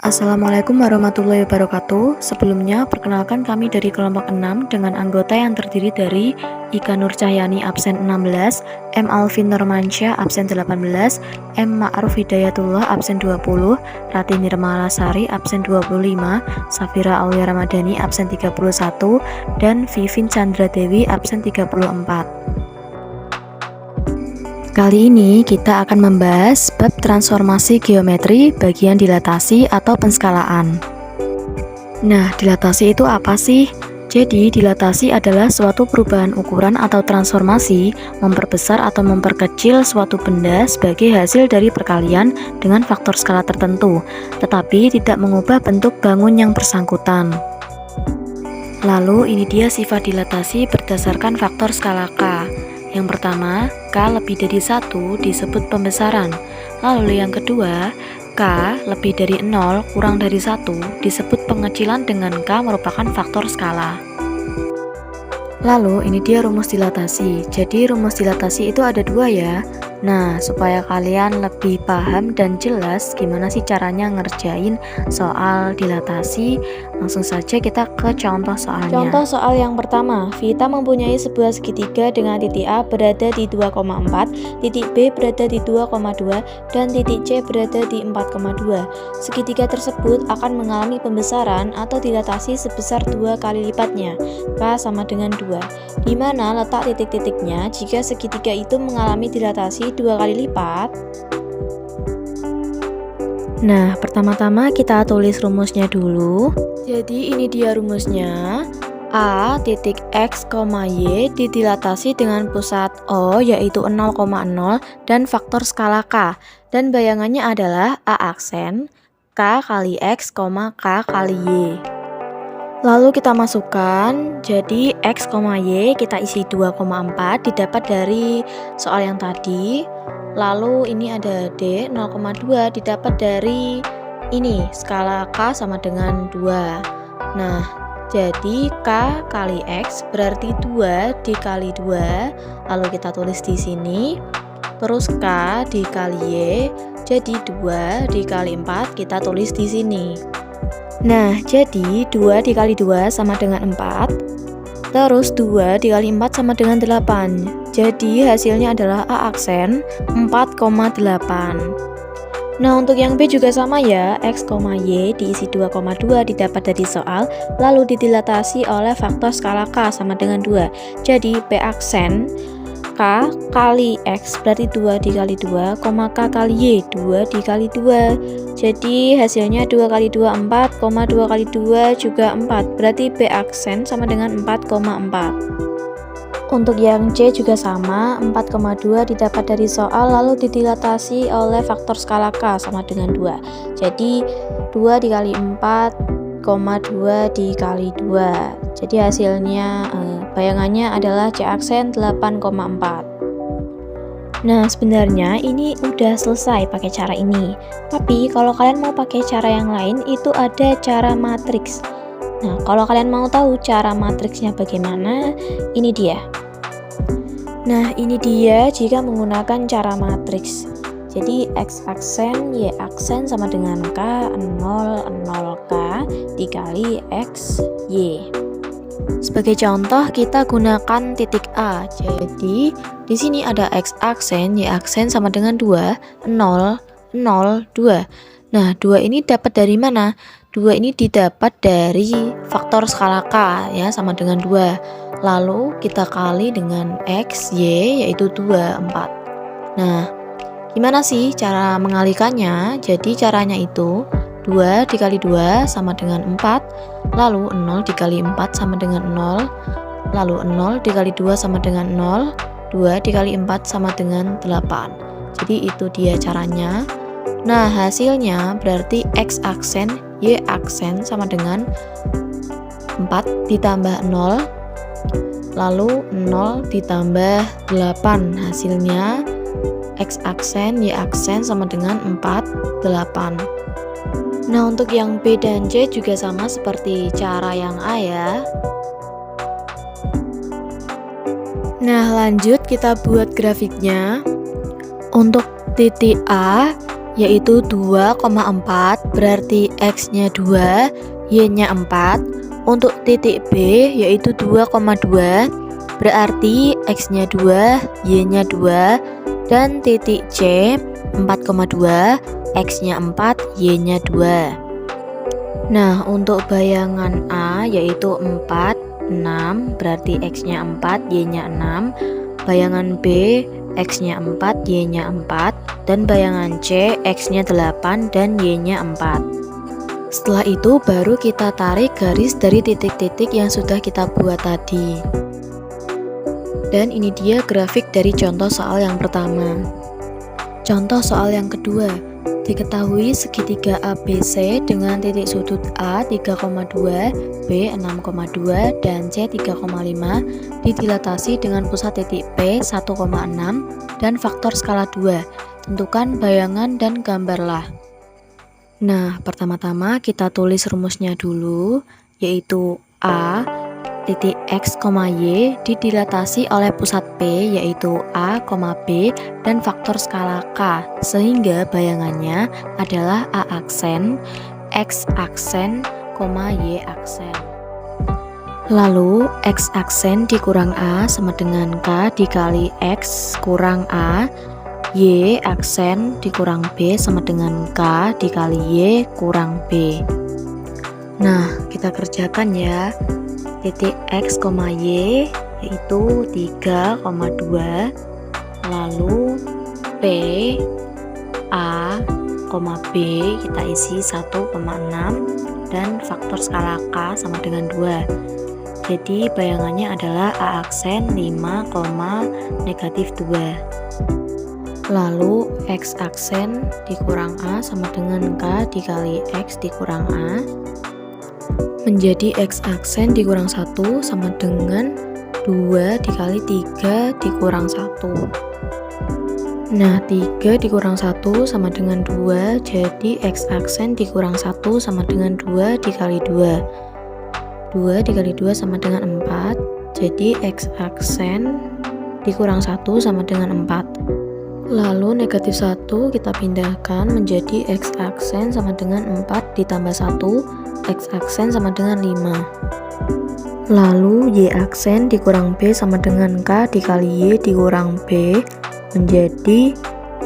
Assalamualaikum warahmatullahi wabarakatuh. Sebelumnya, perkenalkan kami dari kelompok 6 dengan anggota yang terdiri dari Ika Nur Cahyani absen 16, M. Alvin Normansyah absen 18, M. Ma'ruf Hidayatullah absen 20, Rati Nirmala Sari absen 25, Safira Aulia Ramadhani absen 31, dan Vivin Chandra Dewi absen 34. Kali ini kita akan membahas bab transformasi geometri bagian dilatasi atau penskalaan. Nah, dilatasi itu apa sih? Jadi, dilatasi adalah suatu perubahan ukuran atau transformasi memperbesar atau memperkecil suatu benda sebagai hasil dari perkalian dengan faktor skala tertentu, tetapi tidak mengubah bentuk bangun yang bersangkutan. Lalu, ini dia sifat dilatasi berdasarkan faktor skala K. Yang pertama, K lebih dari 1 disebut pembesaran. Lalu yang kedua, K lebih dari 0 kurang dari 1 disebut pengecilan dengan K merupakan faktor skala. Lalu ini dia rumus dilatasi. Jadi rumus dilatasi itu ada dua ya. Nah, supaya kalian lebih paham dan jelas gimana sih caranya ngerjain soal dilatasi, langsung saja kita ke contoh soalnya. Contoh soal yang pertama, Vita mempunyai sebuah segitiga dengan titik A berada di 2,4, titik B berada di 2,2, dan titik C berada di 4,2. Segitiga tersebut akan mengalami pembesaran atau dilatasi sebesar 2 kali lipatnya, K sama dengan 2. Di mana letak titik-titiknya jika segitiga itu mengalami dilatasi 2 kali lipat? Nah, pertama-tama kita tulis rumusnya dulu. Jadi ini dia rumusnya. A titik X, Y didilatasi dengan pusat O yaitu 0,0 dan faktor skala K. Dan bayangannya adalah A aksen K kali X, K kali Y. Lalu kita masukkan, jadi X, Y kita isi 2,4 didapat dari soal yang tadi. Lalu ini ada D 0,2 didapat dari ini skala K sama dengan 2. Nah, jadi K kali X berarti 2 dikali 2. Lalu kita tulis di sini. Terus K dikali Y jadi 2 dikali 4 kita tulis di sini. Nah, jadi 2 dikali 2 sama dengan 4. Terus 2 dikali 4 sama dengan 8. Jadi hasilnya adalah A aksen 4,8. Nah, untuk yang B juga sama ya. X, Y diisi 2,2 didapat dari soal, lalu didilatasi oleh faktor skala K sama dengan 2. Jadi B aksen K kali X berarti 2 dikali 2, K kali Y 2 dikali 2. Jadi hasilnya 2 kali 2 4, 2 kali 2 juga 4. Berarti B aksen sama dengan 4,4. Untuk yang C juga sama, 4,2 didapat dari soal lalu didilatasi oleh faktor skala K sama dengan 2. Jadi 2 dikali 4, 2 dikali 2. Jadi hasilnya bayangannya adalah C aksen 8,4. Nah, sebenarnya ini udah selesai pakai cara ini. Tapi kalau kalian mau pakai cara yang lain itu ada cara matriks. Nah, kalau kalian mau tahu cara matriksnya bagaimana, ini dia. Nah, ini dia jika menggunakan cara matriks. Jadi X aksen, Y aksen sama dengan K 0, 0K dikali X, Y. Sebagai contoh kita gunakan titik A. Jadi di sini ada X aksen, Y aksen sama dengan 2, 0, 0, 2. Nah, 2 ini dapat dari mana? 2 ini didapat dari faktor skala K ya, sama dengan 2. Lalu kita kali dengan X, Y yaitu 2, 4. Nah, gimana sih cara mengalikannya? Jadi caranya itu 2 dikali 2 sama dengan 4, lalu 0 dikali 4 sama dengan 0, lalu 0 dikali 2 sama dengan 0, 2 dikali 4 sama dengan 8. Jadi itu dia caranya. Nah, hasilnya berarti X aksen, Y aksen sama dengan 4 ditambah 0, lalu 0 ditambah 8. Hasilnya X aksen, Y aksen sama dengan 4, 8. Nah, untuk yang B dan C juga sama seperti cara yang A ya. Nah, lanjut kita buat grafiknya. Untuk titik A yaitu 2,4 berarti X-nya 2, Y-nya 4. Untuk titik B yaitu 2,2 berarti X-nya 2, Y-nya 2. Dan titik C 4,2, X-nya 4, Y-nya 2. Nah, untuk bayangan A yaitu 4, 6 berarti X-nya 4, Y-nya 6. Bayangan B X-nya 4, Y-nya 4. Dan bayangan C X-nya 8 dan Y-nya 4. Setelah itu baru kita tarik garis dari titik-titik yang sudah kita buat tadi. Dan ini dia grafik dari contoh soal yang pertama. Contoh soal yang kedua. Diketahui segitiga ABC dengan titik sudut A 3,2, B 6,2, dan C 3,5 didilatasi dengan pusat titik P 1,6 dan faktor skala 2. Tentukan bayangan dan gambarlah. Nah, pertama-tama kita tulis rumusnya dulu, yaitu A titik X, Y didilatasi oleh pusat P yaitu A, B dan faktor skala K, sehingga bayangannya adalah A aksen, X aksen, Y aksen. Lalu X aksen dikurang A sama dengan K dikali X kurang A, Y aksen dikurang B sama dengan K dikali Y kurang B. Nah, kita kerjakan ya. Titik X, Y yaitu 3,2, lalu P, A, B kita isi 1,6 dan faktor skala K sama dengan 2. Jadi bayangannya adalah A aksen 5, negatif 2. Lalu X aksen dikurang A sama dengan K dikali X dikurang A, menjadi X aksen dikurang 1 sama dengan 2 dikali 3 dikurang 1. Nah, 3 dikurang 1 sama dengan 2, jadi X aksen dikurang 1 sama dengan 2 dikali 2. 2 dikali 2 sama dengan 4, jadi X aksen dikurang 1 sama dengan 4. Lalu negatif 1 kita pindahkan menjadi X aksen sama dengan 4 ditambah 1, X aksen sama dengan 5. Lalu Y aksen dikurang B sama dengan K dikali Y dikurang B, menjadi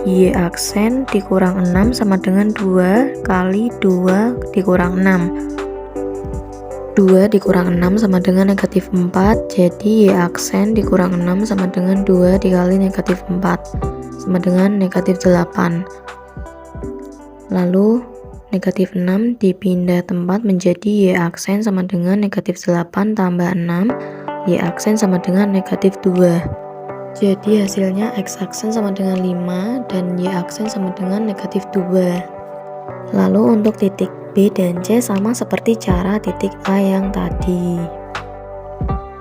Y aksen dikurang 6 sama dengan 2 kali 2 dikurang 6. 2 dikurang 6 sama dengan negatif 4, jadi Y aksen dikurang 6 sama dengan 2 dikali negatif 4 sama dengan negatif 8. Lalu negatif 6 dipindah tempat menjadi Y aksen sama dengan negatif 8 tambah 6, Y aksen sama dengan negatif 2. Jadi hasilnya X aksen sama dengan 5 dan Y aksen sama dengan negatif 2. Lalu untuk titik B dan C sama seperti cara titik A yang tadi.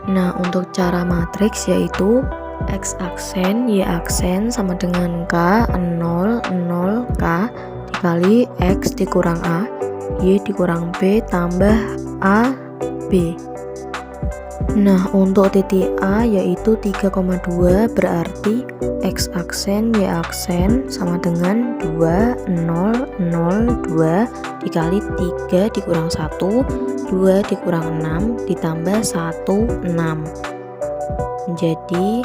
Nah, untuk cara matriks yaitu X aksen, Y aksen sama dengan K, 0, 0, K dikali X dikurang A, Y dikurang B tambah A, B. Nah, untuk titik A yaitu 3,2 berarti X aksen, Y aksen sama dengan 2, 0, 0, 2 dikali 3 dikurang 1, 2 dikurang 6 ditambah 1, 6. Menjadi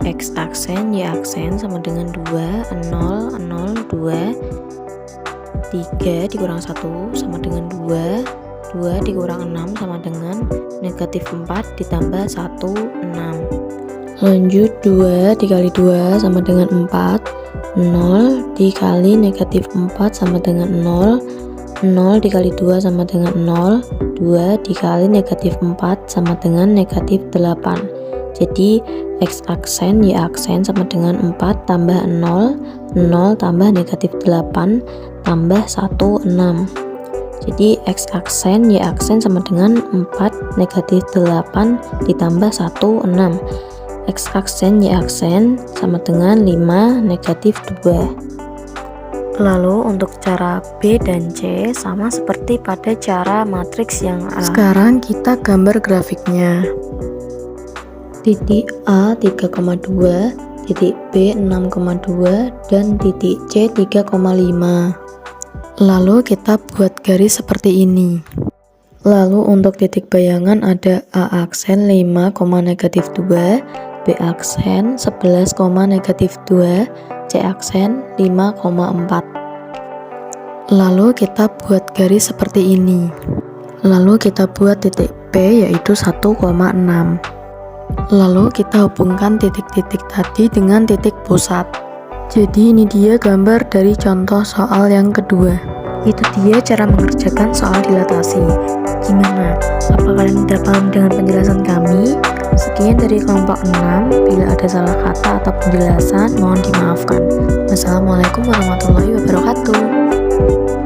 X aksen, Y aksen sama dengan 2, 0, 0, 2 3 dikurang 1 sama dengan 2, 2 dikurang 6 sama dengan negatif 4 ditambah 1, 6. Lanjut 2 dikali 2 sama dengan 4, 0 dikali negatif 4 sama dengan 0, 0 dikali 2 sama dengan 0, 2 dikali negatif 4 sama dengan negatif 8. Jadi X aksen, Y aksen sama dengan 4 tambah 0, 0 tambah negatif 8 tambah 1, 6. Jadi X aksen, Y aksen sama dengan 4 negatif 8 ditambah 1, 6. X aksen, Y aksen sama dengan 5 negatif 2. Lalu untuk cara B dan C sama seperti pada cara matriks yang A. Sekarang kita gambar grafiknya. Titik A 3,2, titik B 6,2, dan titik C 3,5. Lalu kita buat garis seperti ini. Lalu untuk titik bayangan ada A aksen 5, -2, B aksen 11, -2, C aksen 5,4. Lalu kita buat garis seperti ini. Lalu kita buat titik P yaitu 1,6. Lalu kita hubungkan titik-titik tadi dengan titik pusat. Jadi ini dia gambar dari contoh soal yang kedua. Itu dia cara mengerjakan soal dilatasi. Gimana? Apa kalian udah paham dengan penjelasan kami? Sekian dari kelompok 6. Bila ada salah kata atau penjelasan, mohon dimaafkan. Wassalamualaikum warahmatullahi wabarakatuh.